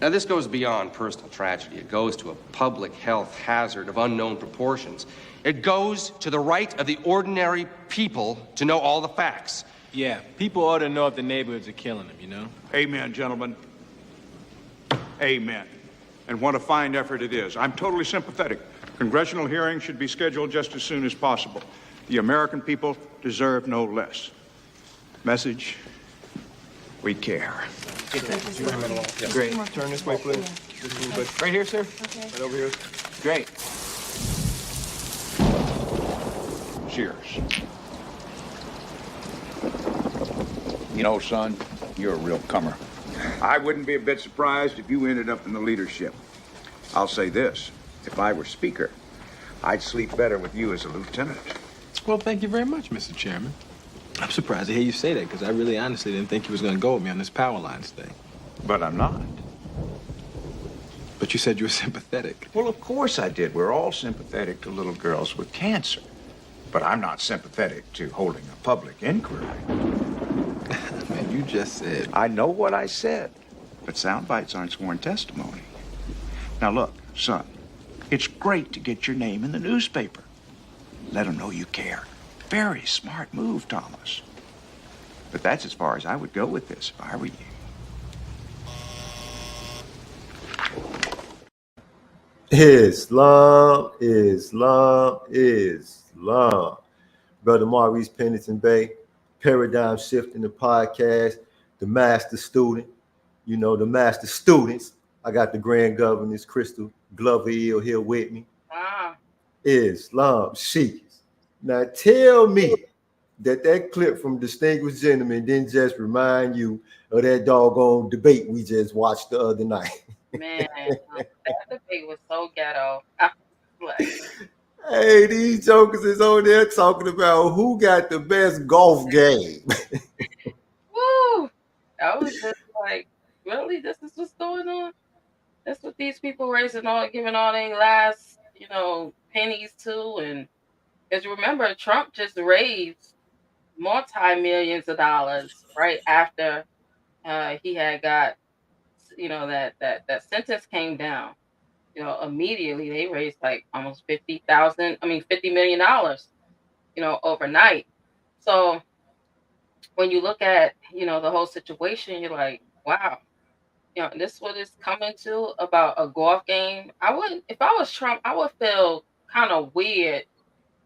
Now, this goes beyond personal tragedy. It goes to a public health hazard of unknown proportions. It goes to the right of the ordinary people to know all the facts. Yeah, people ought to know if the neighborhoods are killing them, you know? Amen, gentlemen. Amen. And what a fine effort it is. I'm totally sympathetic. Congressional hearings should be scheduled just as soon as possible. The American people deserve no less. Message, we care. Great. Turn this way, please. Right here, sir? Okay. Right over here. Great. Cheers. You know, son, you're a real comer. I wouldn't be a bit surprised if you ended up in the leadership. I'll say this, if I were speaker, I'd sleep better with you as a lieutenant. Well, thank you very much, Mr. Chairman. I'm surprised to hear you say that, because I really honestly didn't think you was going to go with me on this power lines thing. But I'm not. But you said you were sympathetic. Well, of course I did. We're all sympathetic to little girls with cancer. But I'm not sympathetic to holding a public inquiry. Man, you just said... I know what I said, but sound bites aren't sworn testimony. Now look, son, it's great to get your name in the newspaper. Let them know you care. Very smart move, Thomas. But that's as far as I would go with this if I were you. Islam, Islam, Islam. Brother Maurice, Pennington Bay, Paradigm Shift in the podcast, the master student, you know, the master students. I got the grand governess, Crystal Glover here with me. Islam, Sheiks. Now tell me that clip from Distinguished Gentleman didn't just remind you of that doggone debate we just watched the other night. Man, that debate was so ghetto. I was like, hey, these jokers is on there talking about who got the best golf game. woo! I was just like, really? This is what's going on? That's what these people giving all their last, pennies to. And because remember, Trump just raised multi-millions of dollars right after he had got, that sentence came down. Immediately they raised like almost $50 million, overnight. So when you look at, the whole situation, you're like, wow, this is what it's coming to about a golf game. If I was Trump, I would feel kind of weird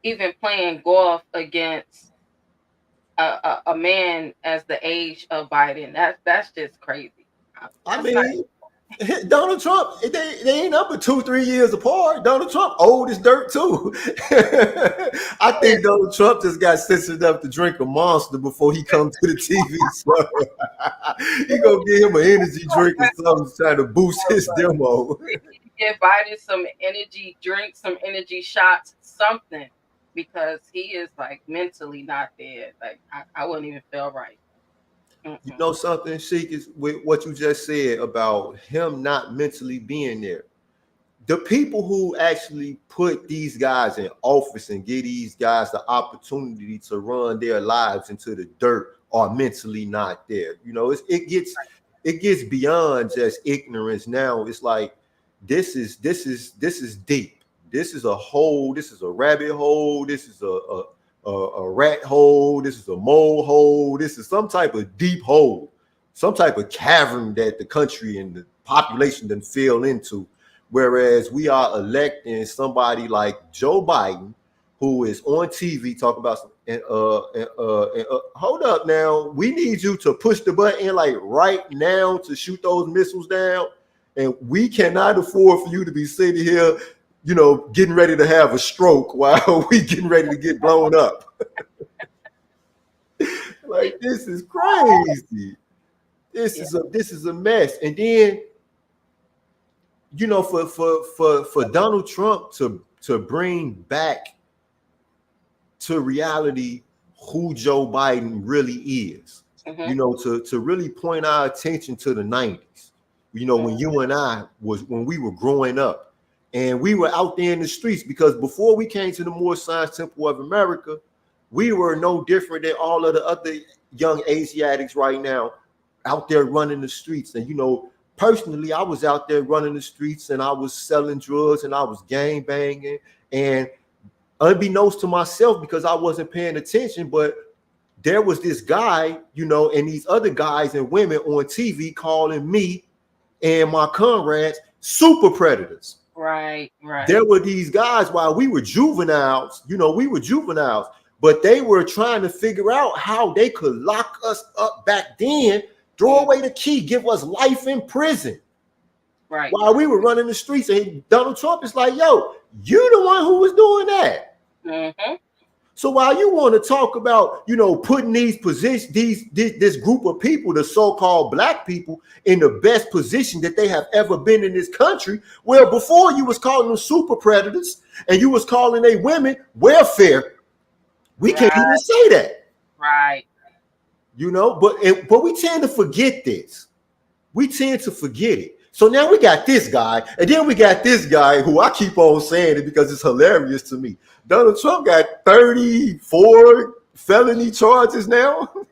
even playing golf against a man as the age of Biden. That's just crazy. I mean, Donald Trump, they ain't up but 2-3 years apart. Donald Trump old as dirt too. I think Donald Trump just got sense enough to drink a Monster before he comes to the TV. So he gonna give him an energy drink or something trying to boost his demo. Give Biden some energy drinks, some energy shots, something, because he is like mentally not there. Like I wouldn't even feel right. You know something, Sheik, is with what you just said about him not mentally being there. The people who actually put these guys in office and give these guys the opportunity to run their lives into the dirt are mentally not there. It gets beyond just ignorance now. It's like this is deep. This is a hole. This is a rabbit hole. This is a rat hole, this is a mole hole, this is some type of deep hole, some type of cavern that the country and the population done fell into. Whereas we are electing somebody like Joe Biden, who is on TV talking about hold up now, we need you to push the button like right now to shoot those missiles down, and we cannot afford for you to be sitting here getting ready to have a stroke while we getting ready to get blown up. Like, this is crazy. This is a mess. And then, for Donald Trump to bring back to reality who Joe Biden really is, to really point our attention to the 90s, when you and I when we were growing up. And we were out there in the streets, because before we came to the Moore Science Temple of America, we were no different than all of the other young Asiatics right now out there running the streets. And, personally, I was out there running the streets and I was selling drugs and I was gang banging. And unbeknownst to myself, because I wasn't paying attention, but there was this guy, and these other guys and women on TV calling me and my comrades super predators. Right. There were these guys while we were juveniles, but they were trying to figure out how they could lock us up back then, throw away the key, give us life in prison. Right. While we were running the streets, and Donald Trump is like, yo, you the one who was doing that. Mm-hmm. So while you want to talk about, putting these positions, this group of people, the so-called black people, in the best position that they have ever been in this country, well, before you was calling them super predators and you was calling they women welfare, we can't even say that. Right. But we tend to forget this. We tend to forget it. So now we got this guy, and then we got this guy who I keep on saying it because it's hilarious to me. Donald Trump got 34 felony charges now. Who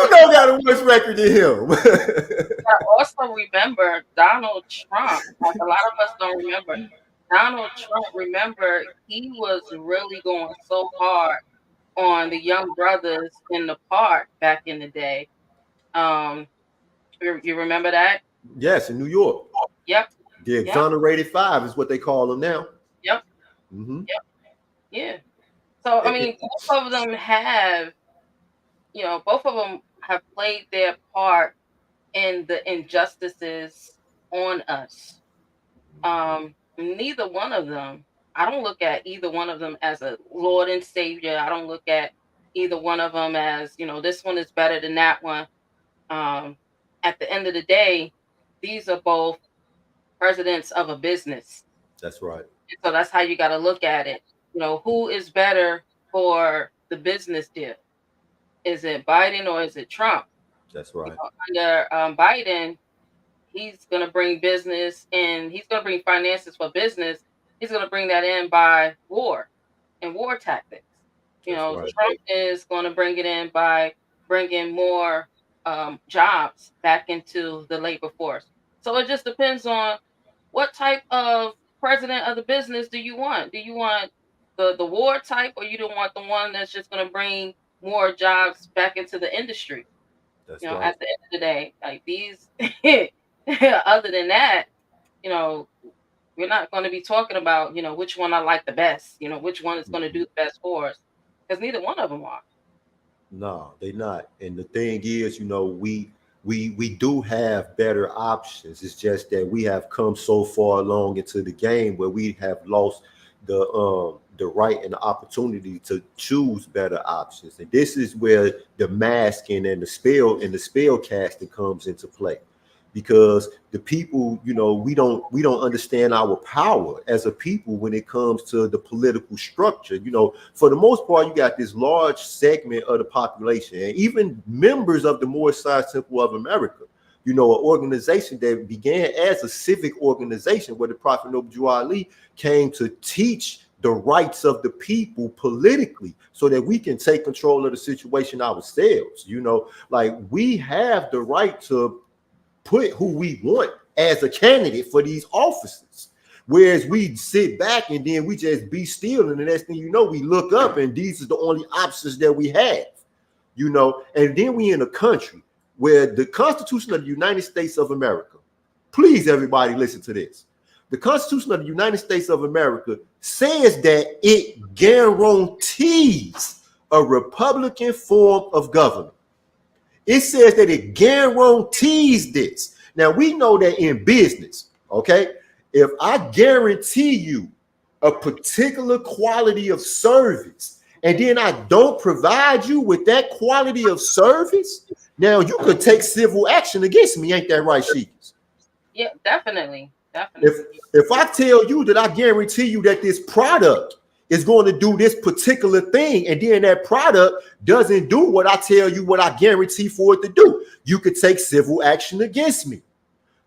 got a worse record than him? I also remember Donald Trump. Like a lot of us don't remember. Donald Trump, remember, he was really going so hard on the young brothers in the park back in the day. You remember that? Yes, in New York. Yep. The exonerated five is what they call them now. Yep. Mm-hmm. Yep. Yeah. So I mean, both of them have played their part in the injustices on us. Neither one of them, I don't look at either one of them as a Lord and Savior. I don't look at either one of them as, this one is better than that one. At the end of the day, these are both presidents of a business. That's right. So that's how you got to look at it. Who is better for the business deal? Is it Biden or is it Trump? That's right. Under Biden, he's going to bring business and he's going to bring finances for business. He's going to bring that in by war and war tactics. Right. Trump is going to bring it in by bringing more jobs back into the labor force. So it just depends on what type of president of the business do you want? Do you want the war type, or you don't want the one that's just going to bring more jobs back into the industry? That's right. At the end of the day, like these, other than that, we're not going to be talking about, which one I like the best, which one is going to do the best for us, because neither one of them are. No, they're not. And the thing is, we do have better options. It's just that we have come so far along into the game where we have lost the right and the opportunity to choose better options. And this is where the masking and the spell casting comes into play. Because the people, we don't understand our power as a people when it comes to the political structure. For the most part, you got this large segment of the population and even members of the Moorish Temple of America, an organization that began as a civic organization where the Prophet Noble Ali came to teach the rights of the people politically so that we can take control of the situation ourselves. Like we have the right to put who we want as a candidate for these offices. Whereas we sit back and then we just be still. And the next thing you know, we look up and these are the only options that we have, and then we in a country where the Constitution of the United States of America, please everybody listen to this. The Constitution of the United States of America says that it guarantees a Republican form of government. It says that it guarantees this. Now, we know that in business, okay, if I guarantee you a particular quality of service and then I don't provide you with that quality of service, now you could take civil action against me. Ain't that right, Sheikis? Yeah, definitely. If I tell you that I guarantee you that this product is going to do this particular thing, and then that product doesn't do what I tell you what I guarantee for it to do, you could take civil action against me.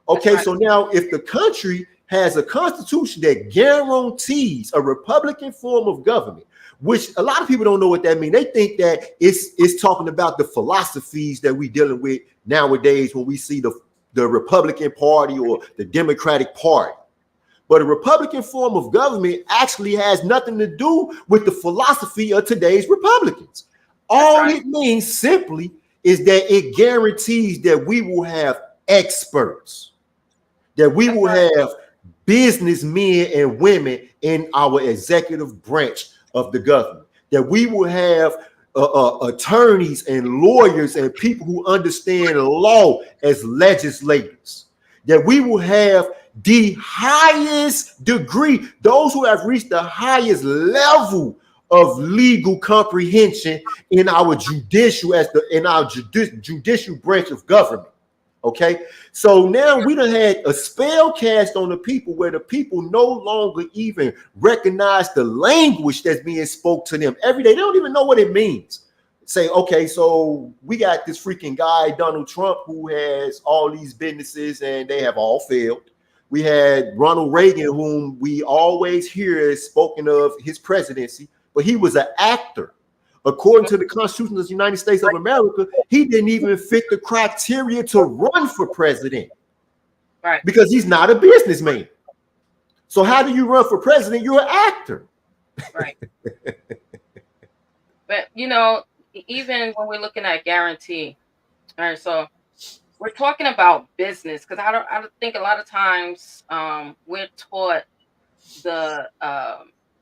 Okay, right. So now if the country has a constitution that guarantees a Republican form of government, which a lot of people don't know what that means. They think that it's talking about the philosophies that we dealing with nowadays when we see the Republican Party or the Democratic Party. But a Republican form of government actually has nothing to do with the philosophy of today's Republicans. All it means simply is that it guarantees that we will have experts, that we will have businessmen and women in our executive branch of the government, that we will have attorneys and lawyers and people who understand law as legislators, that we will have the highest degree, those who have reached the highest level of legal comprehension in our judicial judicial branch of government. Okay, so now we done had a spell cast on the people where the people no longer even recognize the language that's being spoke to them every day. They don't even know what it means. Say, okay, so we got this freaking guy, Donald Trump, who has all these businesses and they have all failed. We had Ronald Reagan, whom we always hear as spoken of his presidency, but he was an actor. According to the Constitution of the United States of America, he didn't even fit the criteria to run for president, right? Because he's not a businessman. So how do you run for president? You're an actor, right? But you know, even when we're looking at guarantee, all right, so we're talking about business because I don't think a lot of times we're taught that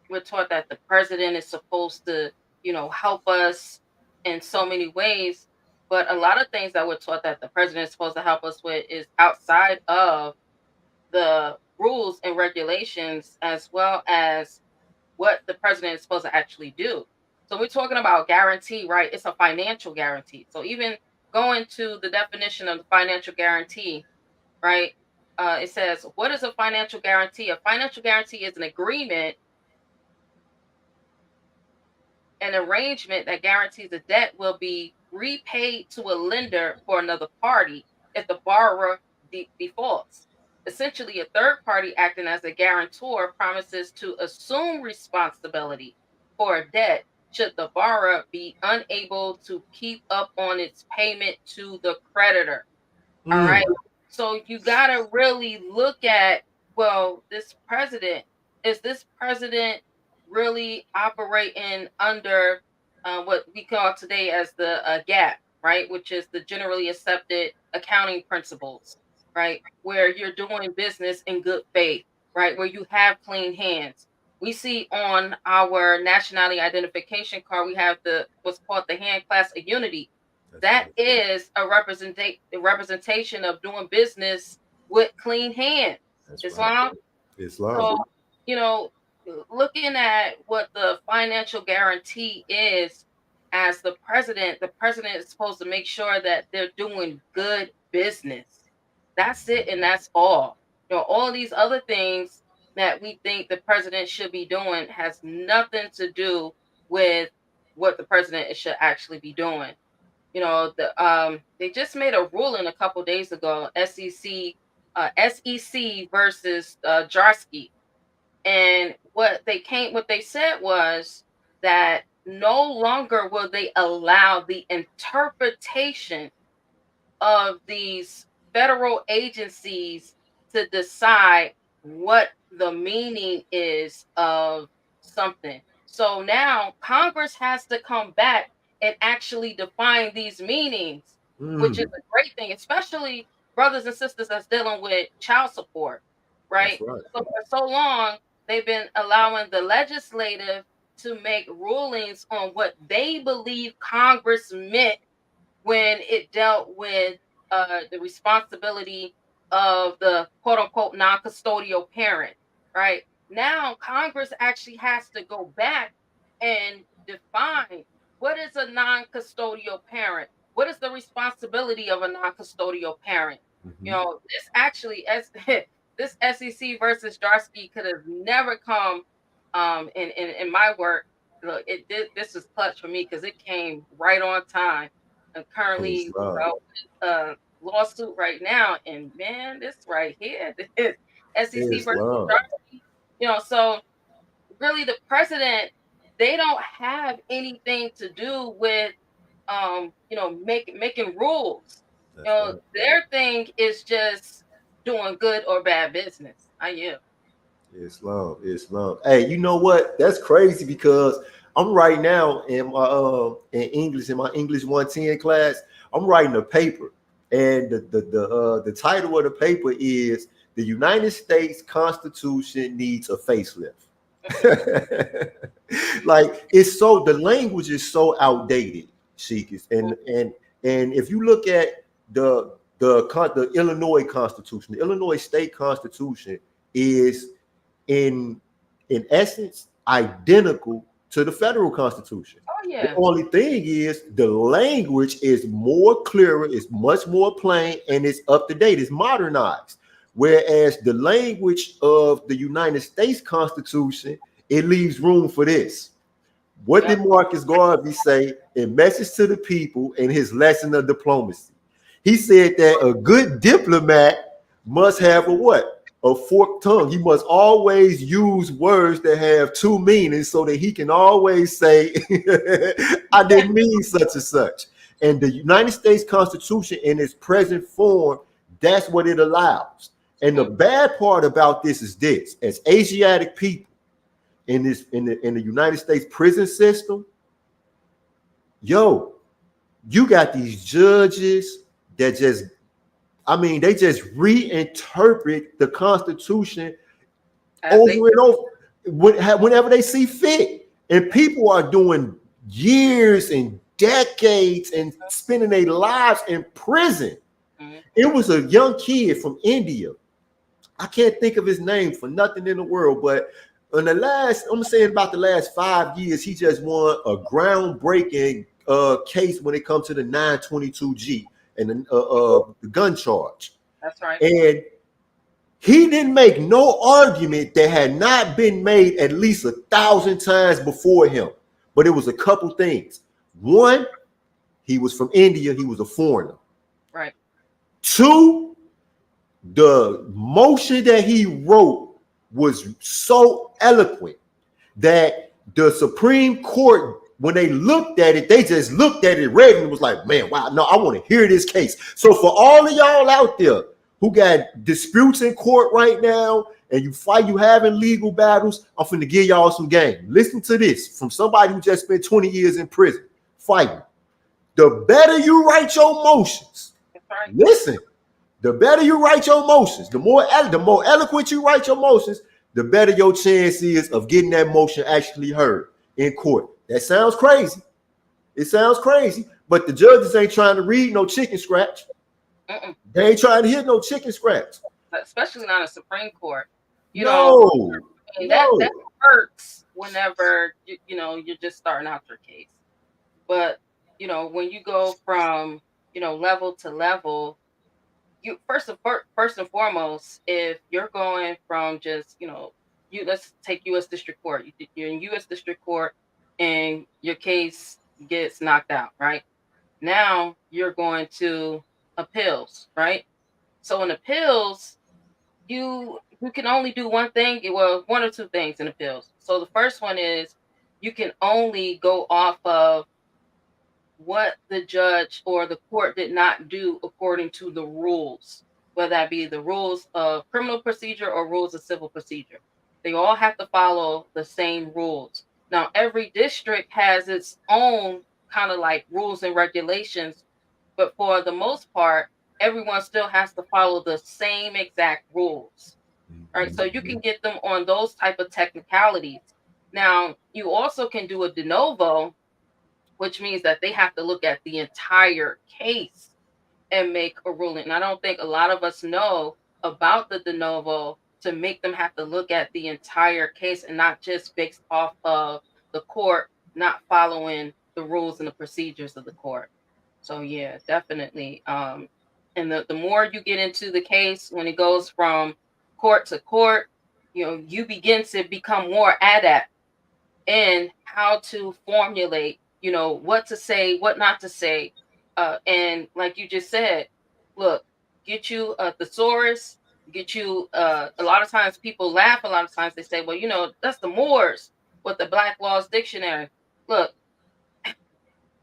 the president is supposed to, you know, help us in so many ways, but a lot of things that we're taught that the president is supposed to help us with is outside of the rules and regulations, as well as what the president is supposed to actually do. So we're talking about guarantee, right? It's a financial guarantee. So even going to the definition of the financial guarantee, right? It says, what is a financial guarantee? A financial guarantee is an agreement, an arrangement that guarantees a debt will be repaid to a lender for another party if the borrower defaults. Essentially, a third party acting as a guarantor promises to assume responsibility for a debt should the borrower be unable to keep up on its payment to the creditor. All right. So you got to really look at, well, is this president really operating under what we call today as the GAAP, right? Which is the generally accepted accounting principles, right? Where you're doing business in good faith, right? Where you have clean hands. We see on our nationality identification card, we have what's called the hand clasp of unity. That is a representation of doing business with clean hands. Islam. So, you know, looking at what the financial guarantee is, as the president is supposed to make sure that they're doing good business. That's it, and that's all. You know, all these other things that we think the president should be doing has nothing to do with what the president should actually be doing. You know, they just made a ruling a couple days ago, SEC versus Jarsky. And what they said was that no longer will they allow the interpretation of these federal agencies to decide what the meaning is of something. So now Congress has to come back and actually define these meanings, which is a great thing, especially brothers and sisters that's dealing with child support, right? So for so long, they've been allowing the legislative to make rulings on what they believe Congress meant when it dealt with the responsibility of the quote unquote non-custodial parent, right? Now, Congress actually has to go back and define what is a non-custodial parent? What is the responsibility of a non-custodial parent? You know, this actually, as this SEC versus Jarsky could have never come in my work. Look, this is clutch for me because it came right on time. I'm currently lawsuit right now, and man, this right here, this SEC versus Jarsky, you know, so really the president they don't have anything to do with making rules. That's right. Their thing is just doing good or bad business. I am. Islam, Islam. Hey, you know what? That's crazy because I'm right now in my in my English 110 class. I'm writing a paper, and the title of the paper is "The United States Constitution Needs a Facelift." Like it's so the language is so outdated, Sheikis, and if you look at the Illinois Constitution, the Illinois State Constitution is in essence identical to the federal constitution. Oh The yeah. only thing is the language is more clearer, it's much more plain, and it's up to date, it's modernized. Whereas the language of the United States Constitution, it leaves room for this. What did Marcus Garvey say in Message to the People in his lesson of diplomacy? He said that a good diplomat must have a what? A forked tongue. He must always use words that have two meanings so that he can always say, I didn't mean such and such. And the United States Constitution in its present form, that's what it allows. And the bad part about this is this: as Asiatic people in the United States prison system, yo, you got these judges that just, I mean, they just reinterpret the Constitution over and over whenever they see fit. And people are doing years and decades and spending their lives in prison. It was a young kid from India. I can't think of his name for nothing in the world, but in the last, I'm saying about the last 5 years, he just won a groundbreaking case when it comes to the 922G and the gun charge. That's right. And he didn't make no argument that had not been made at least 1,000 times before him. But it was a couple things. One, he was from India. He was a foreigner. Right. Two, the motion that he wrote was so eloquent that the Supreme Court, when they looked at it, they just looked at it, read it, and was like, man, wow, no, I want to hear this case. So for all of y'all out there who got disputes in court right now and you having legal battles, I'm finna give y'all some game. Listen to this from somebody who just spent 20 years in prison fighting. The better you write your motions, Right. listen, the better you write your motions, the more eloquent you write your motions, the better your chance is of getting that motion actually heard in court. That sounds crazy. It sounds crazy, but the judges ain't trying to read no chicken scratch. They ain't trying to hear no chicken scratch. Especially not a Supreme Court. That hurts whenever you're just starting out your case. But when you go from level to level, you first and foremost, if you're going from just let's take U.S. District Court. You're in U.S. District Court, and your case gets knocked out. Right now, you're going to appeals. Right. So in appeals, you can only do one thing. Well, one or two things in appeals. So the first one is you can only go off of what the judge or the court did not do according to the rules, whether that be the rules of criminal procedure or rules of civil procedure. They all have to follow the same rules. Now, every district has its own kind of like rules and regulations, but for the most part, everyone still has to follow the same exact rules. Right? So you can get them on those type of technicalities. Now, you also can do a de novo, which means that they have to look at the entire case and make a ruling. And I don't think a lot of us know about the de novo to make them have to look at the entire case and not just based off of the court not following the rules and the procedures of the court. So yeah, definitely. And the more you get into the case, when it goes from court to court, you begin to become more adept in how to formulate, what to say, what not to say. And like you just said, look, get you a thesaurus, get you a lot of times people laugh, a lot of times they say, well, that's the Moors. with the Black Laws Dictionary. Look,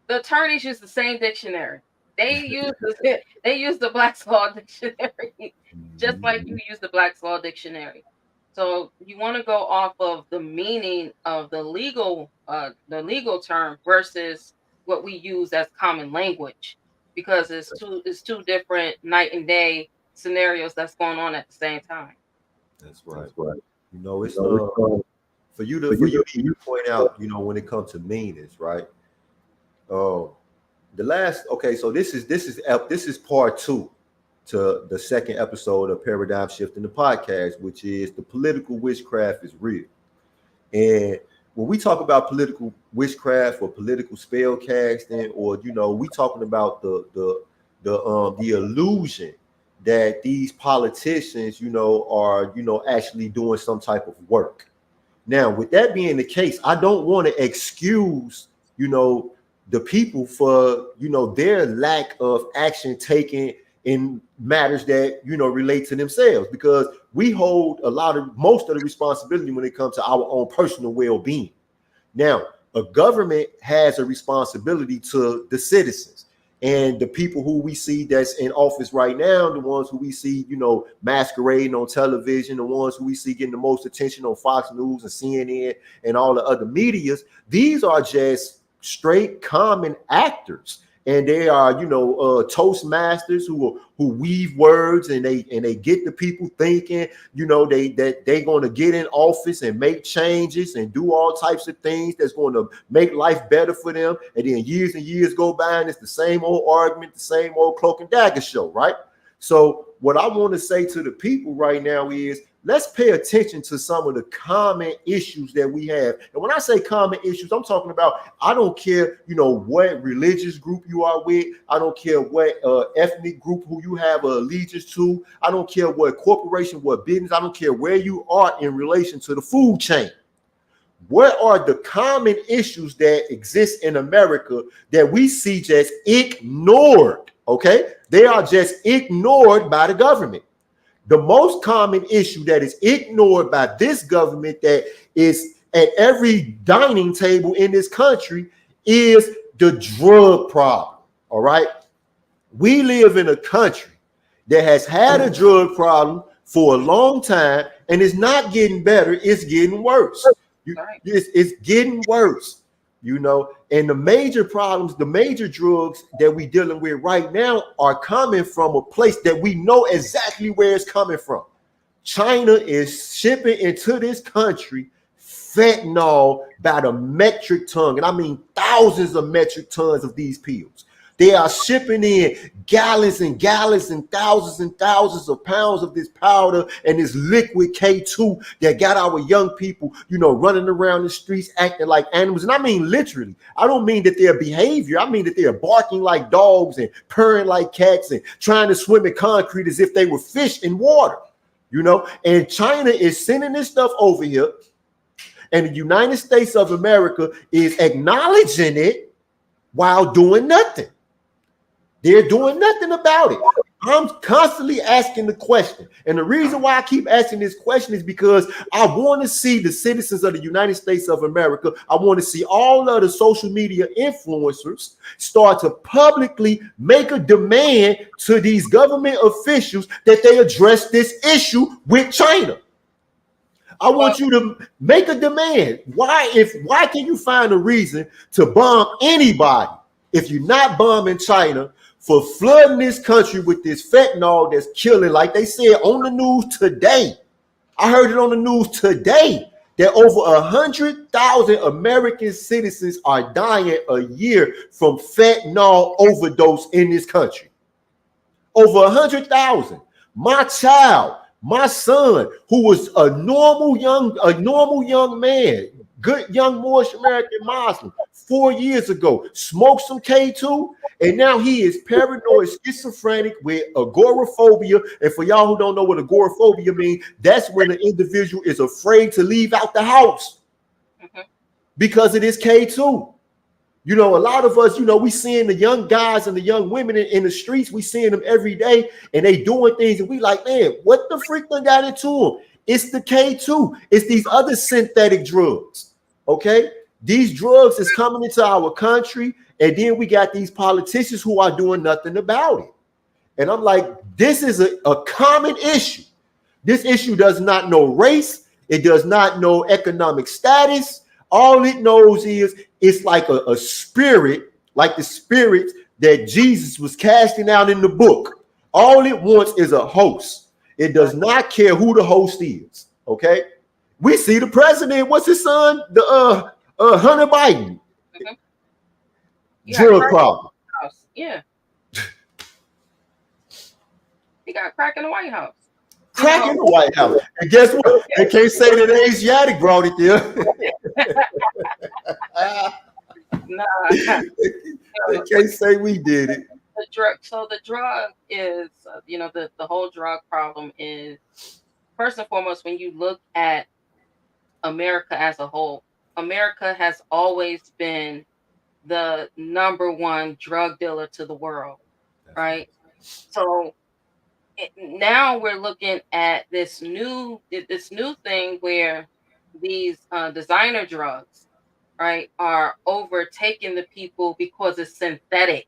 the attorneys use the same dictionary. They use the Black's Law Dictionary just like you use the Black's Law Dictionary. So you want to go off of the meaning of the legal term versus what we use as common language, because it's two different night and day scenarios that's going on at the same time. That's right. That's right. You know, it's for you to point out, you know, when it comes to meanings, right? So this is part 2 to the second episode of Paradigm Shift in the podcast, which is the political witchcraft is real. And when we talk about political witchcraft or political spell casting, or you know, we talking about the illusion that these politicians, you know, are, you know, actually doing some type of work. Now, with that being the case, I don't want to excuse, you know, the people for, you know, their lack of action taken in matters that, you know, relate to themselves, because we hold most of the responsibility when it comes to our own personal well-being. Now, a government has a responsibility to the citizens, and the people who we see that's in office right now, the ones who we see, you know, masquerading on television, the ones who we see getting the most attention on Fox News and CNN and all the other medias, these are just straight common actors. And they are, you know, Toastmasters who weave words, and they get the people thinking, you know, they're going to get in office and make changes and do all types of things that's going to make life better for them. And then years and years go by, and it's the same old argument, the same old cloak and dagger show, right? So what I want to say to the people right now is, let's pay attention to some of the common issues that we have. And when I say common issues, I'm talking about, I don't care, you know, what religious group you are with. I don't care what ethnic group who you have allegiance to. I don't care what corporation, what business. I don't care where you are in relation to the food chain. What are the common issues that exist in America that we see just ignored? Okay, they are just ignored by the government. The most common issue that is ignored by this government, that is at every dining table in this country, is the drug problem. All right. We live in a country that has had a drug problem for a long time, and it's not getting better. It's getting worse. It's getting worse, you know, and the major problems, the major drugs that we're dealing with right now are coming from a place that we know exactly where it's coming from. China is shipping into this country fentanyl by the metric ton, and I mean thousands of metric tons of these pills. They are shipping in gallons and gallons and thousands of pounds of this powder and this liquid K2 that got our young people, you know, running around the streets acting like animals. And I mean literally. I don't mean that their behavior. I mean that they're barking like dogs and purring like cats and trying to swim in concrete as if they were fish in water, you know. And China is sending this stuff over here, and the United States of America is acknowledging it while doing nothing. They're doing nothing about it. I'm constantly asking the question. And the reason why I keep asking this question is because I want to see the citizens of the United States of America, I want to see all of the social media influencers start to publicly make a demand to these government officials that they address this issue with China. I want you to make a demand. Why can you find a reason to bomb anybody if you're not bombing China for flooding this country with this fentanyl that's killing, like they said on the news today? I heard it on the news today that over 100,000 American citizens are dying a year from fentanyl overdose in this country. Over 100,000. My child, my son, who was a normal young man, good young Moorish American Muslim, 4 years ago, smoked some K2, and now he is paranoid, schizophrenic with agoraphobia. And for y'all who don't know what agoraphobia means, that's when an individual is afraid to leave out the house because it is K2. You know, a lot of us, you know, we seeing the young guys and the young women in the streets. We seeing them every day, and they doing things, and we like, man, what the freak done got into them? It's the K2. It's these other synthetic drugs. Okay, these drugs is coming into our country, and then we got these politicians who are doing nothing about it. And I'm like, this is a common issue. This issue does not know race. It does not know economic status. All it knows is it's like a spirit, like the spirit that Jesus was casting out in the book. All it wants is a host. It does not care who the host is. Okay. We see the president, what's his son? The Hunter Biden. Drug problem. Yeah. He got crack in the White House. Crack in the White House. And guess what? They can't say that Asiatic brought it there. Nah. They can't say we did it. The drug is, the whole drug problem is, first and foremost, when you look at America as a whole, America has always been the number one drug dealer to the world, right? So now we're looking at this new thing where these designer drugs, right, are overtaking the people because it's synthetic.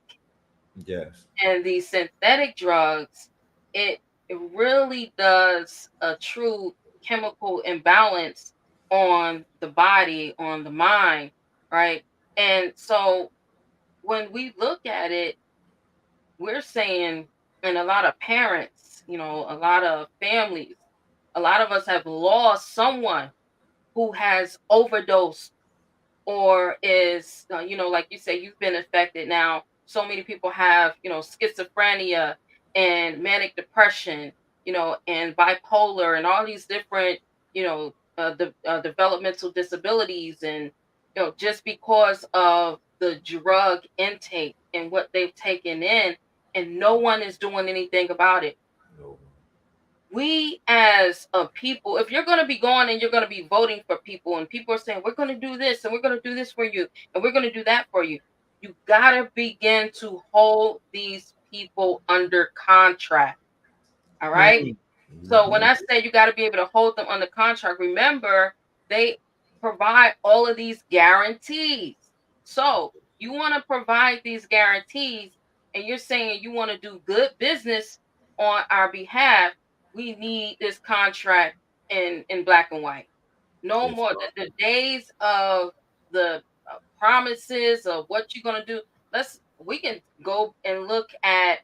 Yes. And these synthetic drugs, it really does a true chemical imbalance on the body, on the mind, right? And so when we look at it, we're saying, and a lot of parents, a lot of families, a lot of us have lost someone who has overdosed or is, like you say, you've been affected. Now, so many people have, schizophrenia and manic depression, and bipolar and all these different, developmental disabilities. And, just because of the drug intake and what they've taken in, and no one is doing anything about it. We as a people, if you're going to be going and you're going to be voting for people, and people are saying, we're going to do this and we're going to do this for you and we're going to do that for you, you got to begin to hold these people under contract. All right. Mm-hmm. So when I say you got to be able to hold them under contract, remember, they provide all of these guarantees. So you want to provide these guarantees, and you're saying you want to do good business on our behalf. We need this contract in black and white. No more. The days of the promises of what you're going to do. We can go and look at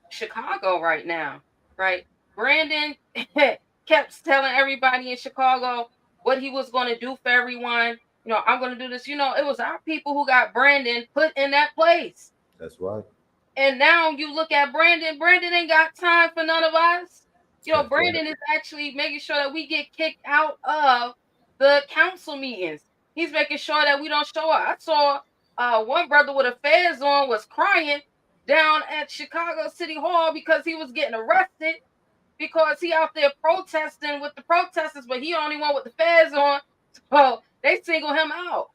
Chicago right now, right? Brandon kept telling everybody in Chicago what he was going to do for everyone. I'm going to do this. It was our people who got Brandon put in that place. That's right. And now you look at Brandon. Brandon ain't got time for none of us. Brandon is actually making sure that we get kicked out of the council meetings. He's making sure that we don't show up. I saw one brother with a fez on was crying down at Chicago City Hall because he was getting arrested because he out there protesting with the protesters, but he only one with the fez on. So they single him out.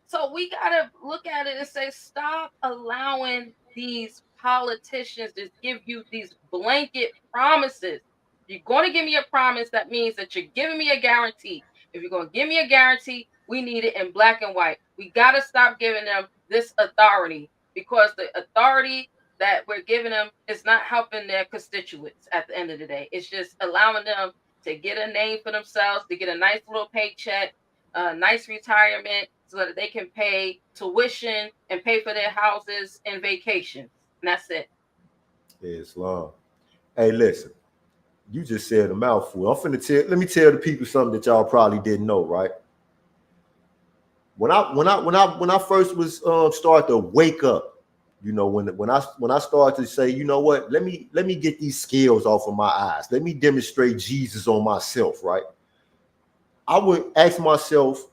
So we got to look at it and say, stop allowing these politicians to give you these blanket promises. If you're going to give me a promise, that means that you're giving me a guarantee. If you're going to give me a guarantee, we need it in black and white. We got to stop giving them this authority, because the authority that we're giving them is not helping their constituents at the end of the day. It's just allowing them to get a name for themselves, to get a nice little paycheck, a nice retirement, so that they can pay tuition and pay for their houses and vacations. And that's it. Islam. Hey, listen, you just said a mouthful. Let me tell the people something that y'all probably didn't know, right? When I first was start to wake up, when I started to say, you know what, let me get these scales off of my eyes. Let me demonstrate Jesus on myself, right? I would ask myself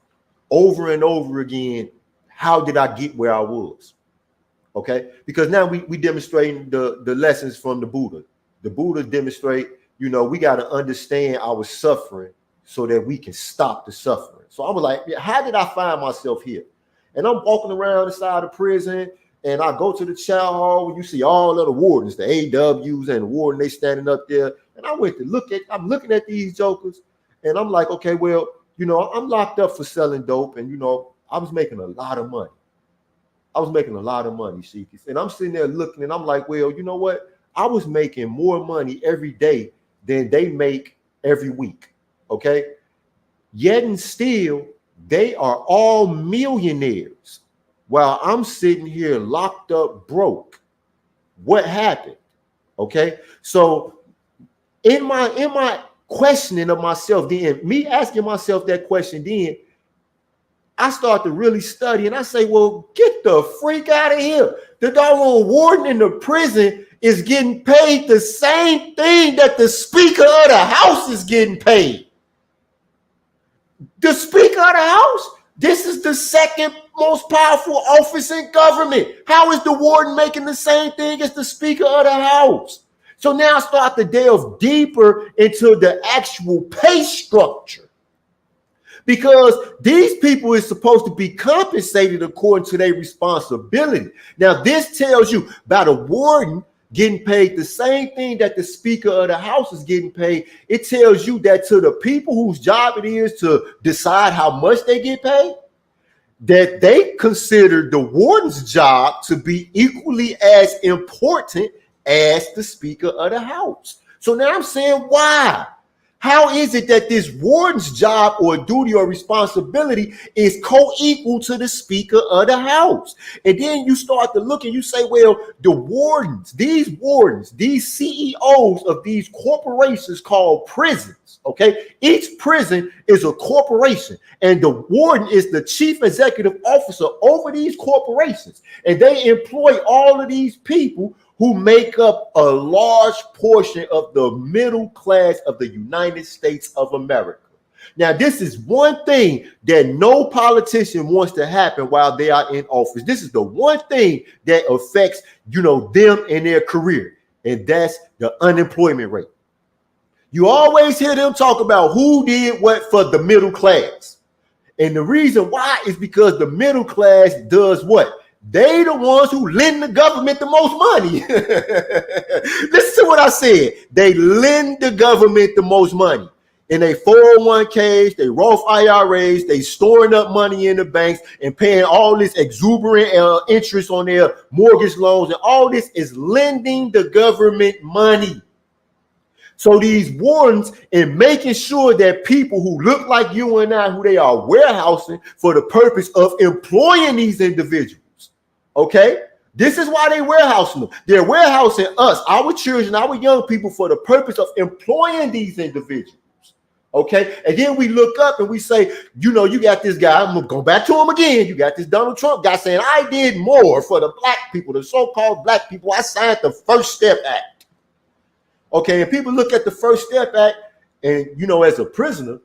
over and over again, how did I get where I was? Okay, because now we demonstrating the lessons from the Buddha. The Buddha demonstrate, we got to understand our suffering so that we can stop the suffering. So I was like, how did I find myself here? And I'm walking around inside the prison, and I go to the chow hall where you see all of the wardens, the AWs and the warden, they standing up there. And I went to I'm looking at these jokers, and I'm like, okay, well, You know, I'm locked up for selling dope, and you know, I was making a lot of money. I was making a lot of money, Sheikis. And I'm sitting there looking, and I'm like, well, you know what? I was making more money every day than they make every week. Okay. Yet and still, they are all millionaires while I'm sitting here locked up broke. What happened? Okay. So in my questioning of myself, then me asking myself that question, then I start to really study and I say, well, get the freak out of here. The doggone warden in the prison is getting paid the same thing that the Speaker of the House is getting paid. The Speaker of the House, this is the second most powerful office in government. How is the warden making the same thing as the Speaker of the House? So now I start to delve deeper into the actual pay structure. Because these people is supposed to be compensated according to their responsibility. Now, this tells you about a warden getting paid the same thing that the Speaker of the House is getting paid. It tells you that to the people whose job it is to decide how much they get paid, that they consider the warden's job to be equally as important as the Speaker of the House. So now I'm saying, why? How is it that this warden's job or duty or responsibility is co-equal to the Speaker of the House? And then you start to look and you say, well, the wardens, these CEOs of these corporations called prisons, okay? Each prison is a corporation, and the warden is the chief executive officer over these corporations. And they employ all of these people who make up a large portion of the middle class of the United States of America. Now, this is one thing that no politician wants to happen while they are in office. This is the one thing that affects, them and their career, and that's the unemployment rate. You always hear them talk about who did what for the middle class. And the reason why is because the middle class does what? They the ones who lend the government the most money. Listen to what I said. They lend the government the most money. In their 401ks, they Roth IRAs, they storing up money in the banks and paying all this exuberant interest on their mortgage loans. And all this is lending the government money. So these wardens, in making sure that people who look like you and I, who they are warehousing for the purpose of employing these individuals. Okay, this is why they're warehousing them. They're warehousing us, our children, our young people, for the purpose of employing these individuals. Okay, and then we look up and we say, you got this guy. I'm gonna go back to him again. You got this Donald Trump guy saying, I did more for the black people, the so-called black people. I signed the First Step Act. Okay, and people look at the First Step Act, and as a prisoner,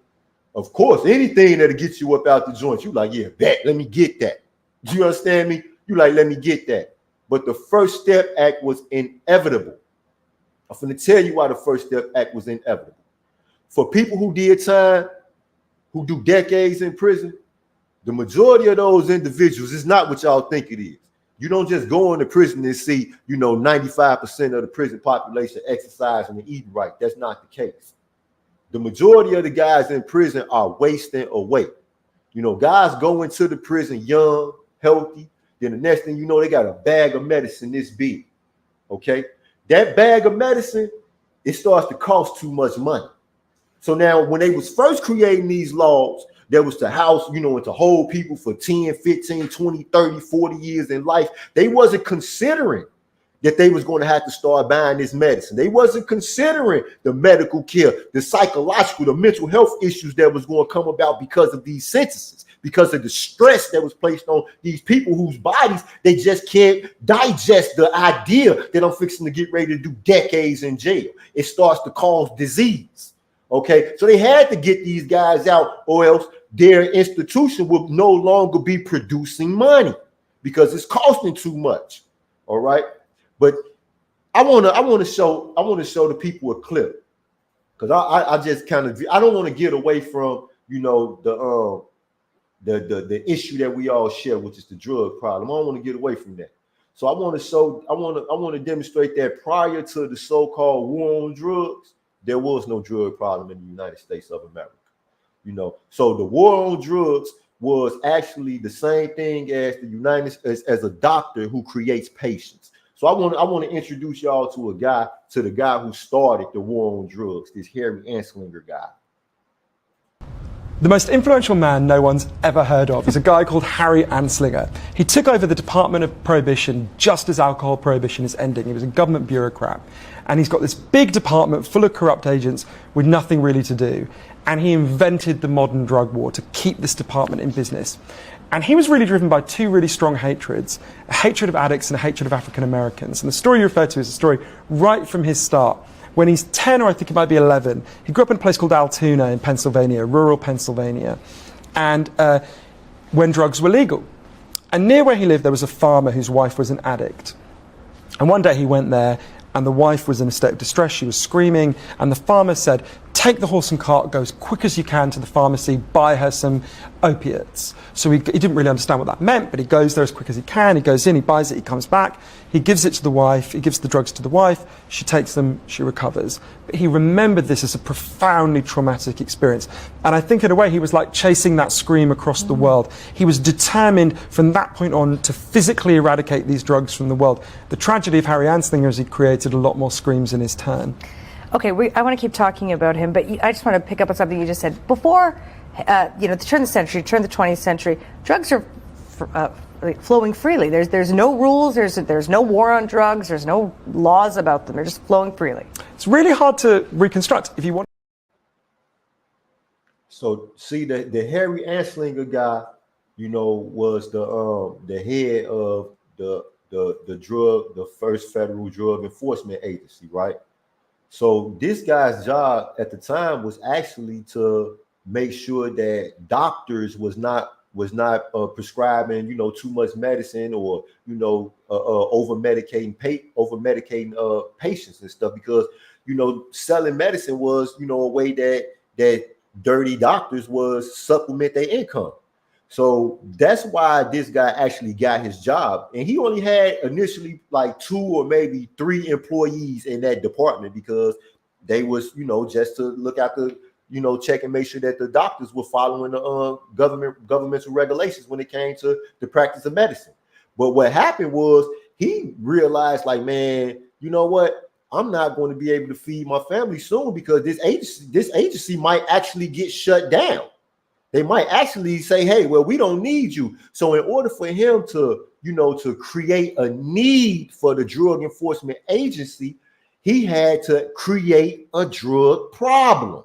of course, anything that'll get you up out the joint, you like, yeah, bet, let me get that. Do you understand me? You like, let me get that. But the First Step Act was inevitable. I'm going to tell you why the First Step Act was inevitable. For people who did time, who do decades in prison, the majority of those individuals is not what y'all think it is. You don't just go into prison and see, 95% of the prison population exercising and eating right. That's not the case. The majority of the guys in prison are wasting away. Guys go into the prison young, healthy. Then the next thing you know, they got a bag of medicine this big. Okay? That bag of medicine, it starts to cost too much money. So now when they was first creating these laws, there was to house, and to hold people for 10, 15, 20, 30, 40 years in life, they wasn't considering that they was going to have to start buying this medicine. They wasn't considering the medical care, the psychological, the mental health issues that was going to come about because of these sentences, because of the stress that was placed on these people whose bodies, they just can't digest the idea that I'm fixing to get ready to do decades in jail. It starts to cause disease. Okay, so they had to get these guys out, or else their institution will no longer be producing money because it's costing too much. All right, but I want to show the people a clip, because I just kind of, I don't want to get away from the issue that we all share, which is the drug problem. I don't want to get away from that. So I want to demonstrate that prior to the so-called war on drugs, there was no drug problem in the United States of America. So the war on drugs was actually the same thing as as a doctor who creates patients. So I want to introduce y'all to the guy who started the war on drugs, this Harry Anslinger guy. The most influential man no one's ever heard of is a guy called Harry Anslinger. He took over the Department of Prohibition just as alcohol prohibition is ending. He was a government bureaucrat. And he's got this big department full of corrupt agents with nothing really to do. And he invented the modern drug war to keep this department in business. And he was really driven by two really strong hatreds, a hatred of addicts and a hatred of African Americans. And the story you referred to is a story right from his start. When he's 10, or I think it might be 11, he grew up in a place called Altoona in Pennsylvania, rural Pennsylvania, and when drugs were legal. And near where he lived, there was a farmer whose wife was an addict. And one day he went there, and the wife was in a state of distress. She was screaming, and the farmer said, take the horse and cart, go as quick as you can to the pharmacy, buy her some opiates. So he didn't really understand what that meant, but he goes there as quick as he can. He goes in, he buys it, he comes back, he gives it to the wife, he gives the drugs to the wife, she takes them, she recovers. But he remembered this as a profoundly traumatic experience. And I think in a way he was like chasing that scream across the world. He was determined from that point on to physically eradicate these drugs from the world. The tragedy of Harry Anslinger is he created a lot more screams in his turn. Okay, I want to keep talking about him, but I just want to pick up on something you just said. Before, the turn of the century, turn of the 20th century, drugs are flowing freely. There's no rules, there's no war on drugs, there's no laws about them. They're just flowing freely. It's really hard to reconstruct if you want. So see, the Harry Anslinger guy, was the head of the first federal drug enforcement agency, right? So this guy's job at the time was actually to make sure that doctors was not prescribing too much medicine or over medicating patients and stuff, because selling medicine was a way that dirty doctors was supplement their income. So that's why this guy actually got his job. And he only had initially like 2 or maybe 3 employees in that department, because they was, just to look after, check and make sure that the doctors were following the governmental regulations when it came to the practice of medicine. But what happened was he realized, like, man, you know what? I'm not going to be able to feed my family soon, because this agency might actually get shut down. They might actually say, hey, well, we don't need you. So in order for him to, to create a need for the Drug Enforcement Agency, he had to create a drug problem.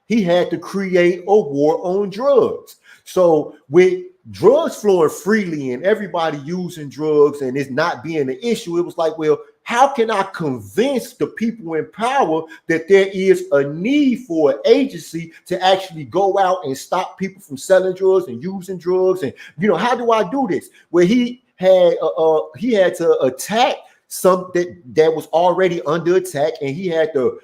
He had to create a war on drugs. So with drugs flowing freely and everybody using drugs and it's not being an issue, it was like, well, how can I convince the people in power that there is a need for an agency to actually go out and stop people from selling drugs and using drugs? And, how do I do this? Where he had to attack something that was already under attack, and he had to,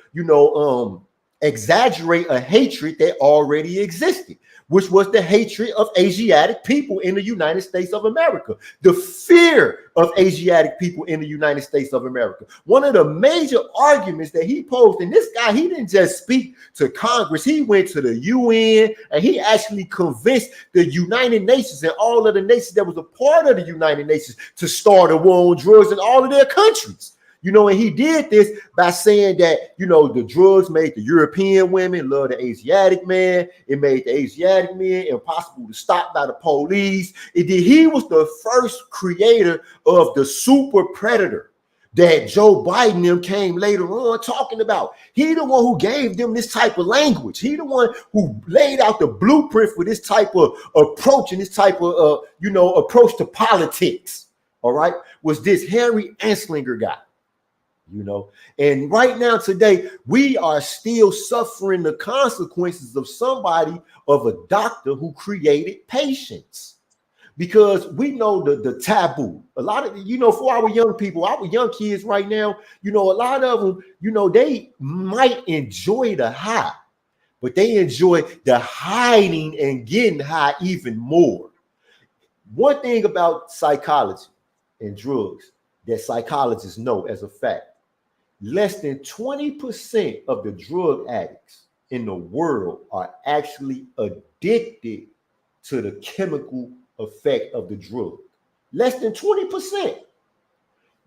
exaggerate a hatred that already existed, which was the hatred of Asiatic people in the United States of America, the fear of Asiatic people in the United States of America. One of the major arguments that he posed, and this guy, he didn't just speak to Congress, he went to the UN, and he actually convinced the United Nations and all of the nations that was a part of the United Nations to start a war on drugs in all of their countries. And he did this by saying that, the drugs made the European women love the Asiatic man. It made the Asiatic men impossible to stop by the police. He was the first creator of the super predator that Joe Biden them came later on talking about. He the one who gave them this type of language. He the one who laid out the blueprint for this type of approach and this type of, approach to politics. All right. Was this Harry Anslinger guy. And right now today, we are still suffering the consequences of a doctor who created patients, because we know the taboo. A lot of, for our young people, our young kids right now, a lot of them, they might enjoy the high, but they enjoy the hiding and getting high even more. One thing about psychology and drugs that psychologists know as a fact: less than 20% of the drug addicts in the world are actually addicted to the chemical effect of the drug. Less than 20%.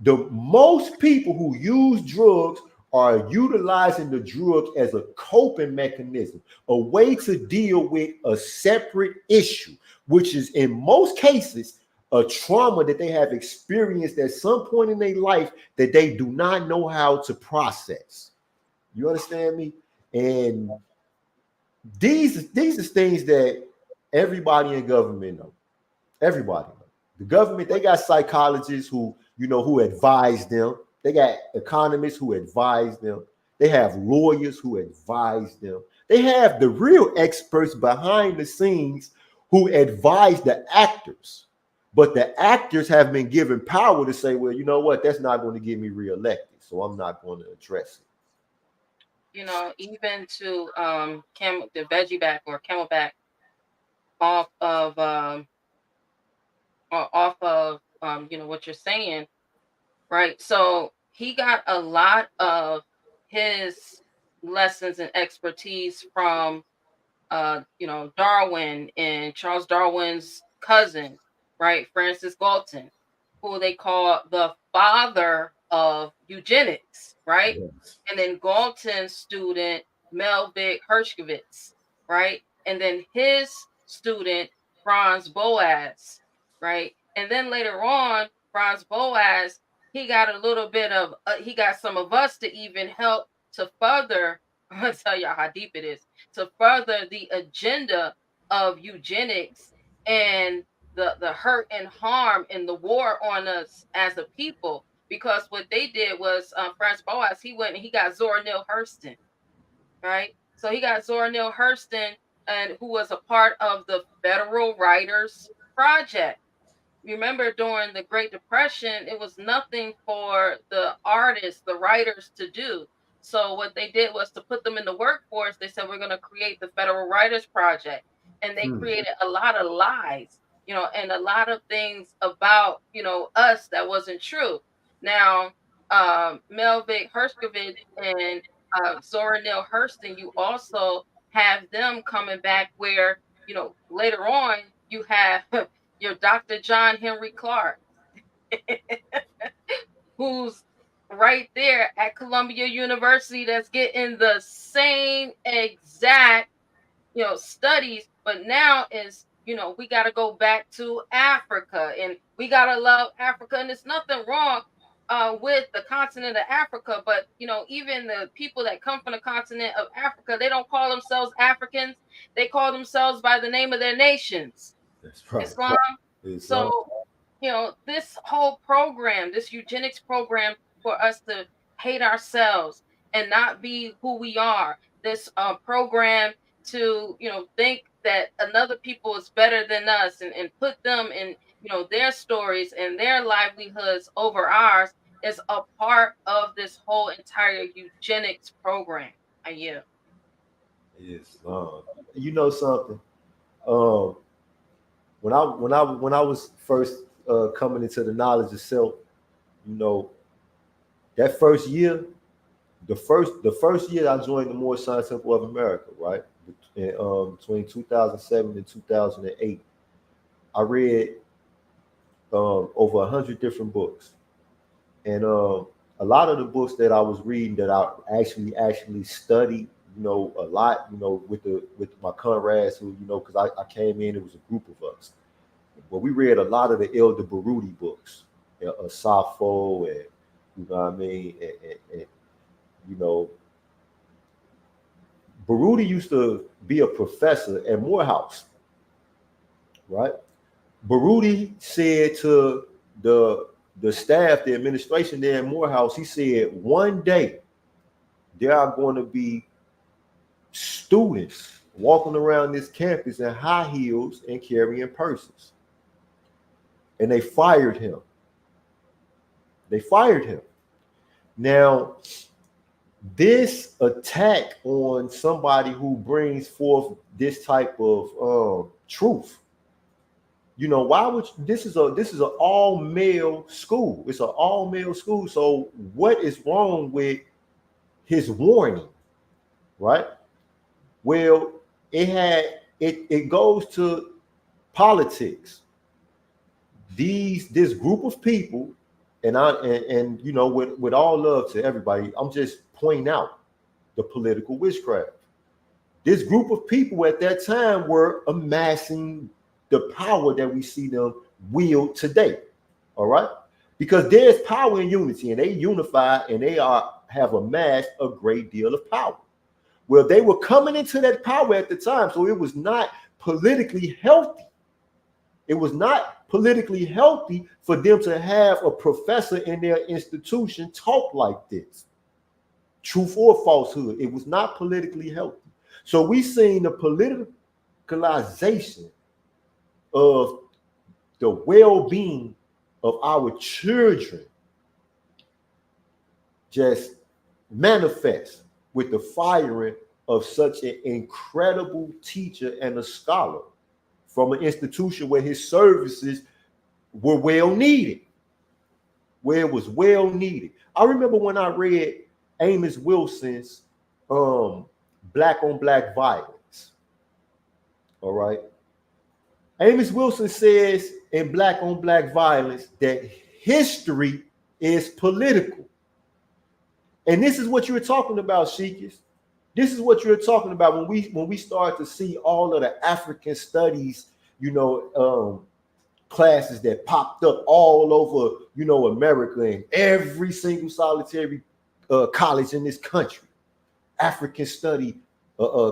The most people who use drugs are utilizing the drug as a coping mechanism, a way to deal with a separate issue, which is in most cases a trauma that they have experienced at some point in their life that they do not know how to process. You understand me? And these are things that everybody in government know. Everybody know. The government, they got psychologists who advise them. They got economists who advise them. They have lawyers who advise them. They have the real experts behind the scenes who advise the actors. But the actors have been given power to say, well, you know what? That's not going to get me reelected, so I'm not going to address it. Even to the veggie back or camelback off of what you're saying, right? So he got a lot of his lessons and expertise from Darwin and Charles Darwin's cousin, right? Francis Galton, who they call the father of eugenics, right? Yes. And then Galton's student, Melvin Hershkovitz, right? And then his student, Franz Boas, right? And then later on, Franz Boas, he got a little bit of, he got some of us to even help to further, I'm going to tell y'all how deep it is, to further the agenda of eugenics and the hurt and harm and the war on us as a people. Because what they did was Franz Boas, he went and he got Zora Neale Hurston, right? So he got Zora Neale Hurston, and who was a part of the Federal Writers Project. Remember, during the Great Depression, it was nothing for the artists, the writers to do. So what they did was to put them in the workforce. They said, we're going to create the Federal Writers Project. And they created a lot of lies, and a lot of things about, us that wasn't true. Now, Melvin Hershkovitz and Zora Neale Hurston, you also have them coming back where, later on you have your Dr. John Henry Clark, who's right there at Columbia University, that's getting the same exact, studies, but now is, we got to go back to Africa, and we got to love Africa, and there's nothing wrong with the continent of Africa, but, even the people that come from the continent of Africa, they don't call themselves Africans. They call themselves by the name of their nations. That's right. Islam. So, this whole program, this eugenics program, for us to hate ourselves and not be who we are, this program to, think that another people is better than us, and put them in, their stories and their livelihoods over ours, is a part of this whole entire eugenics program. Yes. You know something? When I was first coming into the knowledge of self, that first year, the first year I joined the Moorish Science Temple of America, right? Between 2007 and 2008, I read over 100 different books, and a lot of the books that I was reading that I actually studied, a lot, with my comrades who, because I came in, it was a group of us, but we read a lot of the Elder Baruti books, Sappho, and you know what I mean, and Baruti used to be a professor at Morehouse, right? Baruti said to the staff, the administration there at Morehouse, he said, one day there are going to be students walking around this campus in high heels and carrying purses. And they fired him. Now, this attack on somebody who brings forth this type of truth, why would this is an all male school? It's an all male school. So what is wrong with his warning, right? Well, it goes to politics. This group of people, and you know, with all love to everybody, I'm just pointing out the political witchcraft. This group of people at that time were amassing the power that we see them wield today. All right, because there's power in unity, and they unify, and they have amassed a great deal of power. Well, they were coming into that power at the time, so it was not politically healthy. It was not politically healthy for them to have a professor in their institution talk like this. Truth or falsehood. It was not politically healthy. So we seen the politicalization of the well-being of our children just manifest with the firing of such an incredible teacher and a scholar from an institution where his services were well needed, where it was well needed. I remember when I read Amos Wilson's Black on Black Violence. All right. Amos Wilson says in Black on Black Violence that history is political. And this is what you were talking about, Sheikus. This is what you're talking about when we start to see all of the African studies, you know, classes that popped up all over, you know, America, and every single solitary college in this country. African study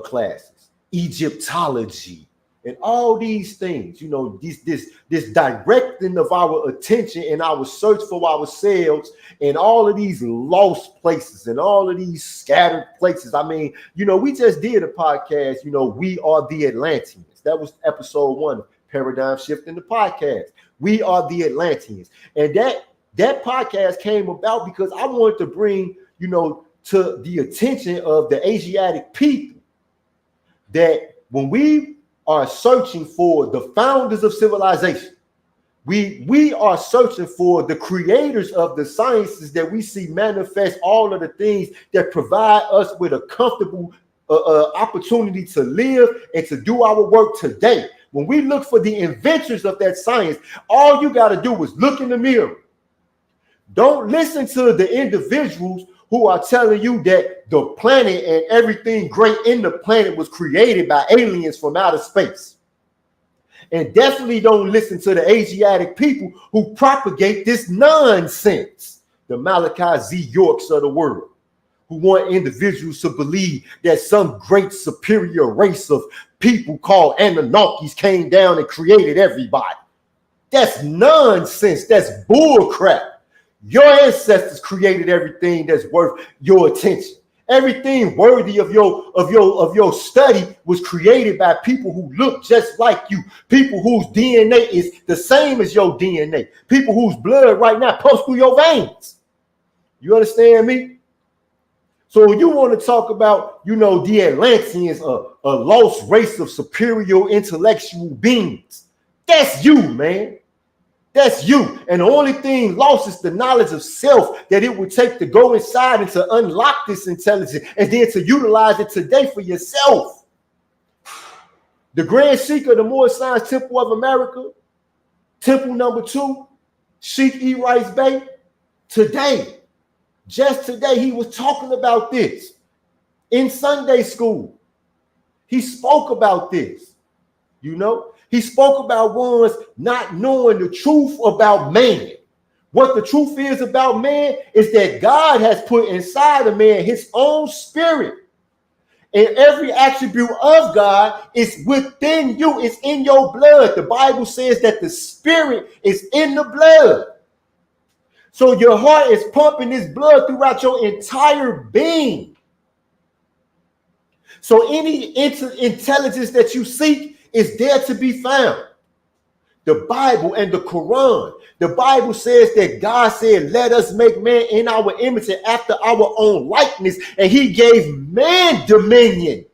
classes, Egyptology, and all these things, you know, this directing of our attention and our search for ourselves and all of these lost places and all of these scattered places. I mean, you know, we just did a podcast, you know, We Are the Atlanteans. That was episode 1, Paradigm Shift in the Podcast. We Are the Atlanteans. And that podcast came about because I wanted to bring, you know, to the attention of the Asiatic people that when we are searching for the founders of civilization, we are searching for the creators of the sciences that we see manifest all of the things that provide us with a comfortable opportunity to live and to do our work today. When we look for the inventors of that science, all you got to do is look in the mirror. Don't listen to the individuals who are telling you that the planet and everything great in the planet was created by aliens from outer space. And definitely don't listen to the Asiatic people who propagate this nonsense. The Malachi Z. Yorks of the world, who want individuals to believe that some great superior race of people called Anunnakis came down and created everybody. That's nonsense. That's bull crap. Your ancestors created everything that's worth your attention. Everything worthy of your study was created by people who look just like you, people whose DNA is the same as your DNA, people whose blood right now pumps through your veins. You understand me? So you want to talk about, you know, the Atlanteans, a lost race of superior intellectual beings. That's you, man. That's you. And the only thing lost is the knowledge of self that it would take to go inside and to unlock this intelligence and then to utilize it today for yourself. The Grand Sheik of the Moorish Science Temple of America, Temple number 2, Sheikh E. Rice Bey, today, just today, he was talking about this in Sunday school. He spoke about this, you know. He spoke about ones not knowing the truth about man. What the truth is about man is that God has put inside of man his own spirit. And every attribute of God is within you. It's in your blood. The Bible says that the spirit is in the blood. So your heart is pumping this blood throughout your entire being. So any intelligence that you seek is there to be found. The Bible and the Quran. The Bible says that God said, let us make man in our image and after our own likeness. And he gave man dominion.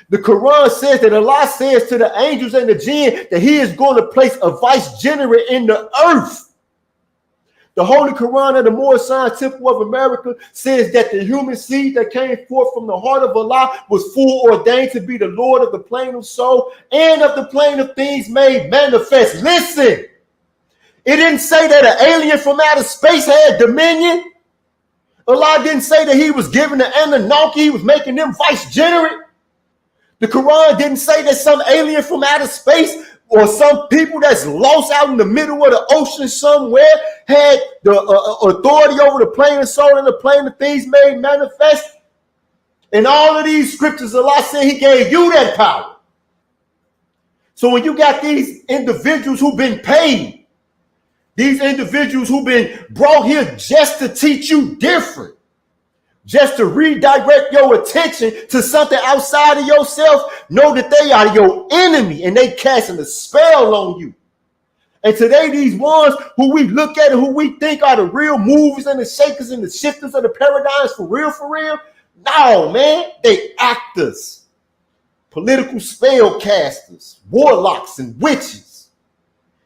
The Quran says that Allah says to the angels and the jinn that he is going to place a vicegerent in the earth. The Holy Quran of the Moorish Temple of America says that the human seed that came forth from the heart of Allah was foreordained to be the Lord of the plane of soul and of the plane of things made manifest. Listen, it didn't say that an alien from outer space had dominion. Allah didn't say that he was giving the Anunnaki, he was making them vicegerent. The Quran didn't say that some alien from outer space or some people that's lost out in the middle of the ocean somewhere had the authority over the plane of soul and the plane of things made manifest. In all of these scriptures, Allah said he gave you that power. So when you got these individuals who've been paid, these individuals who've been brought here just to teach you different, just to redirect your attention to something outside of yourself, know that they are your enemy and they casting a spell on you. And today, these ones who we look at and who we think are the real movers and the shakers and the shifters of the paradigms for real, no, man, they actors, political spell casters, warlocks and witches.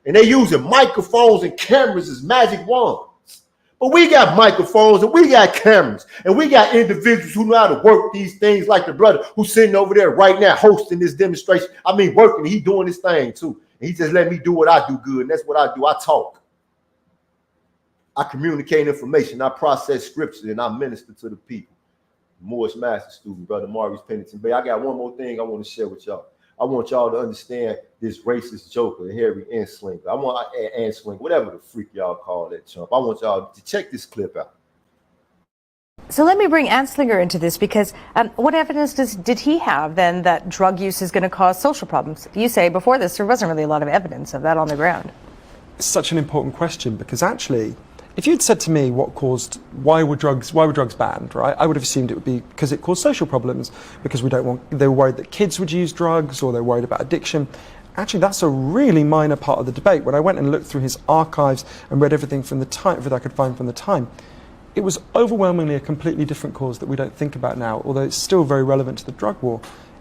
And they using microphones and cameras as magic wands. But we got microphones and we got cameras and we got individuals who know how to work these things, like the brother who's sitting over there right now hosting this demonstration. I mean, working, he doing his thing too. And he just let me do what I do good. And that's what I do. I talk. I communicate information. I process scripture and I minister to the people. Morris Master student, brother Maurice Pennington Bay. I got one more thing I want to share with y'all. I want y'all to understand this racist joker, Harry Anslinger. I want Anslinger, whatever the freak y'all call that chump. I want y'all to check this clip out. So let me bring Anslinger into this, because what evidence did he have then that drug use is going to cause social problems? You say before this there wasn't really a lot of evidence of that on the ground. It's such an important question, because actually, if you'd said to me why were drugs banned, right? I would have assumed it would be because it caused social problems, because they were worried that kids would use drugs, or they're worried about addiction. Actually, that's a really minor part of the debate. When I went and looked through his archives and read everything from the time that I could find from the time, it was overwhelmingly a completely different cause that we don't think about now, although it's still very relevant to the drug war.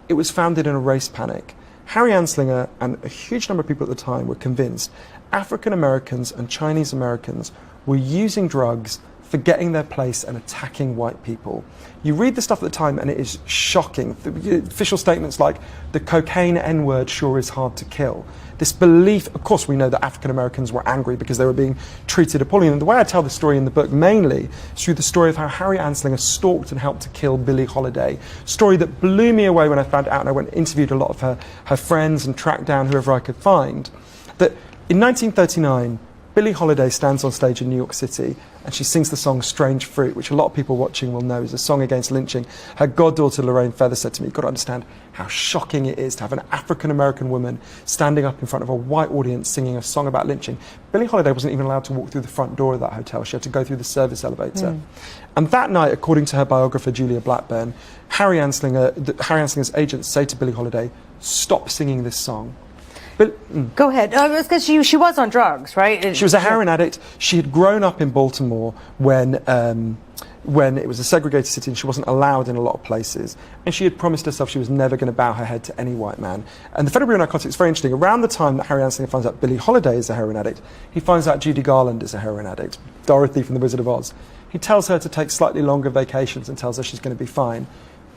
It was founded in a race panic. Harry Anslinger and a huge number of people at the time were convinced African Americans and Chinese Americans were using drugs, forgetting their place and attacking white people. You read the stuff at the time and it is shocking. The official statements like, the cocaine N-word sure is hard to kill. This belief, of course we know that African Americans were angry because they were being treated appallingly. And the way I tell the story in the book mainly is through the story of how Harry Anslinger stalked and helped to kill Billie Holiday. Story that blew me away when I found out, and I went and interviewed a lot of her friends and tracked down whoever I could find. That in 1939, Billie Holiday stands on stage in New York City and she sings the song Strange Fruit, which a lot of people watching will know is a song against lynching. Her goddaughter Lorraine Feather said to me, you've got to understand how shocking it is to have an African-American woman standing up in front of a white audience singing a song about lynching. Billie Holiday wasn't even allowed to walk through the front door of that hotel. She had to go through the service elevator. And that night, according to her biographer Julia Blackburn, Harry Anslinger's agents say to Billie Holiday, stop singing this song. Go ahead. Because she was on drugs, right? She was a heroin addict. She had grown up in Baltimore when it was a segregated city and she wasn't allowed in a lot of places. And she had promised herself she was never going to bow her head to any white man. And the Federal Bureau of Narcotics is very interesting. Around the time that Harry Anslinger finds out Billie Holiday is a heroin addict, he finds out Judy Garland is a heroin addict, Dorothy from The Wizard of Oz. He tells her to take slightly longer vacations and tells her she's going to be fine.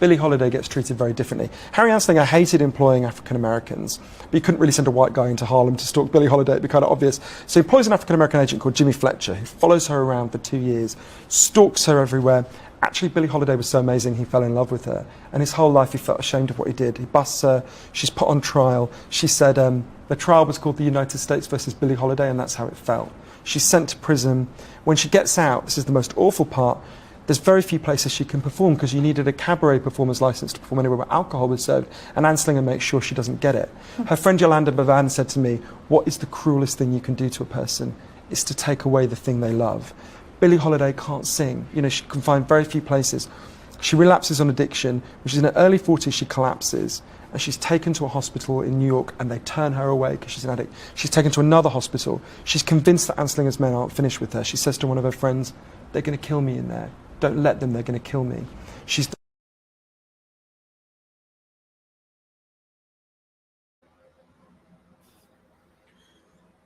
Billie Holiday gets treated very differently. Harry Anslinger hated employing African Americans, but you couldn't really send a white guy into Harlem to stalk Billie Holiday. It'd be kind of obvious. So he employs an African American agent called Jimmy Fletcher, who follows her around for 2 years, stalks her everywhere. Actually, Billie Holiday was so amazing, he fell in love with her. And his whole life, he felt ashamed of what he did. He busts her. She's put on trial. She said the trial was called the United States versus Billie Holiday, and that's how it felt. She's sent to prison. When she gets out, this is the most awful part, there's very few places she can perform because you needed a cabaret performer's license to perform anywhere where alcohol was served, and Anslinger makes sure she doesn't get it. Her friend Yolanda Bavan said to me, what is the cruelest thing you can do to a person? It's to take away the thing they love. Billie Holiday can't sing. You know, she can find very few places. She relapses on addiction. When she's in her early 40s, she collapses. And she's taken to a hospital in New York and they turn her away because she's an addict. She's taken to another hospital. She's convinced that Anslinger's men aren't finished with her. She says to one of her friends, they're going to kill me in there. Don't let them, they're going to kill me. She's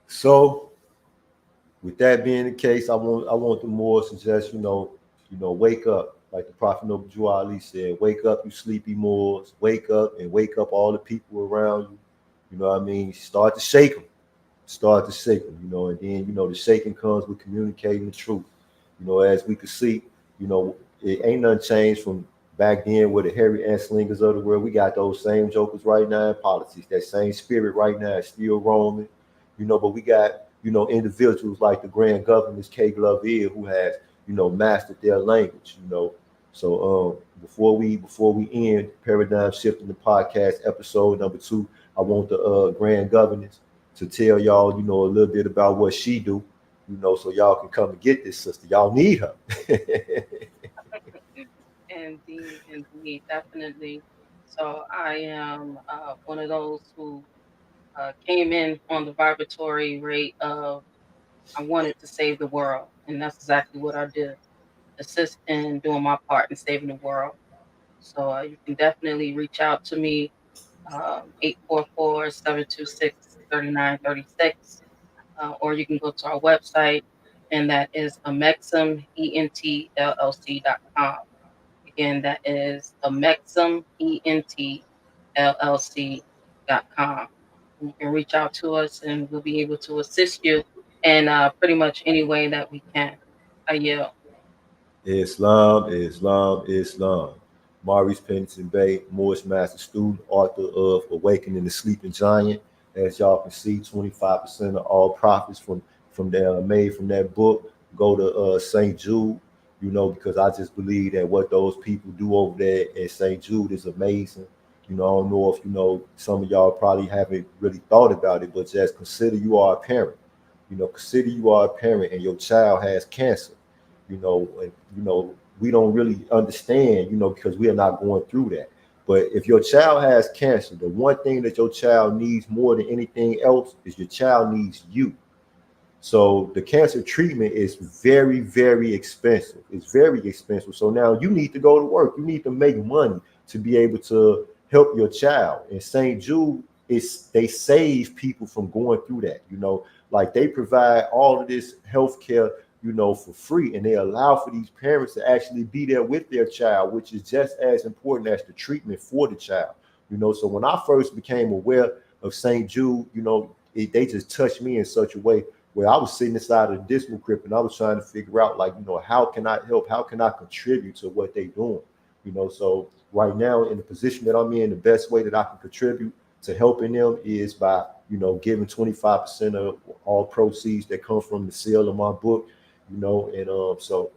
So with that being the case, I want the Moors to just, wake up. Like the Prophet Noble Ali said, wake up, you sleepy Moors. Wake up and wake up all the people around you. You know what I mean? Start to shake them. Start to shake them, and then, the shaking comes with communicating the truth. As we could see, it ain't nothing changed from back then with the Harry Anslingers of the world. We got those same jokers right now in politics. That same spirit right now is still roaming, but we got, individuals like the Grand Governors K. Glover who has, mastered their language, So before we end Paradigm Shifting the Podcast episode number 2, I want the Grand Governors to tell y'all, a little bit about what she do, so y'all can come and get this sister. Y'all need her. Indeed, definitely. So I am one of those who came in on the vibratory rate of I wanted to save the world, and that's exactly what I did. Assist in doing my part in saving the world. So you can definitely reach out to me, 844-726-3936, or you can go to our website, and that is amexumentllc.com. Again, that is amexumentllc.com. You can reach out to us, and we'll be able to assist you in pretty much any way that we can. I yield. Islam, Islam, Islam. Maurice Pennington Bay, Moorish Master Student, author of Awakening the Sleeping Giant. As y'all can see, 25% of all profits from made from that book go to St. Jude, because I just believe that what those people do over there at St. Jude is amazing. I don't know if some of y'all probably haven't really thought about it, but just consider you are a parent. Consider you are a parent and your child has cancer. And we don't really understand, because we are not going through that. But if your child has cancer, the one thing that your child needs more than anything else is your child needs you. So the cancer treatment is very, very expensive. It's very expensive. So now you need to go to work. You need to make money to be able to help your child. And St. Jude, they save people from going through that. Like they provide all of this health care, for free, and they allow for these parents to actually be there with their child, which is just as important as the treatment for the child. So when I first became aware of St. Jude, they just touched me in such a way where I was sitting inside of the dismal crypt and I was trying to figure out, like, how can I help? How can I contribute to what they're doing? So right now in the position that I'm in, the best way that I can contribute to helping them is by, giving 25% of all proceeds that come from the sale of my book, so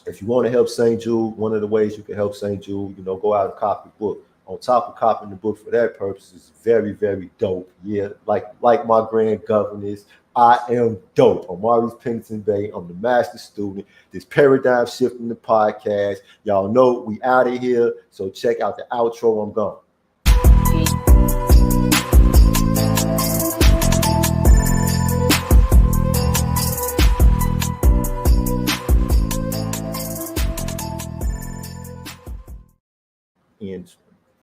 if you want to help St. Jude, one of the ways you can help St. Jude, go out and copy the book. On top of copying the book for that purpose is very, very dope. Yeah, like my Grand Governors, I am dope. I'm Maurice Pennington Bay. I'm the master student. This Paradigm Shifting the Podcast. Y'all know we out of here. So check out the outro. I'm gone.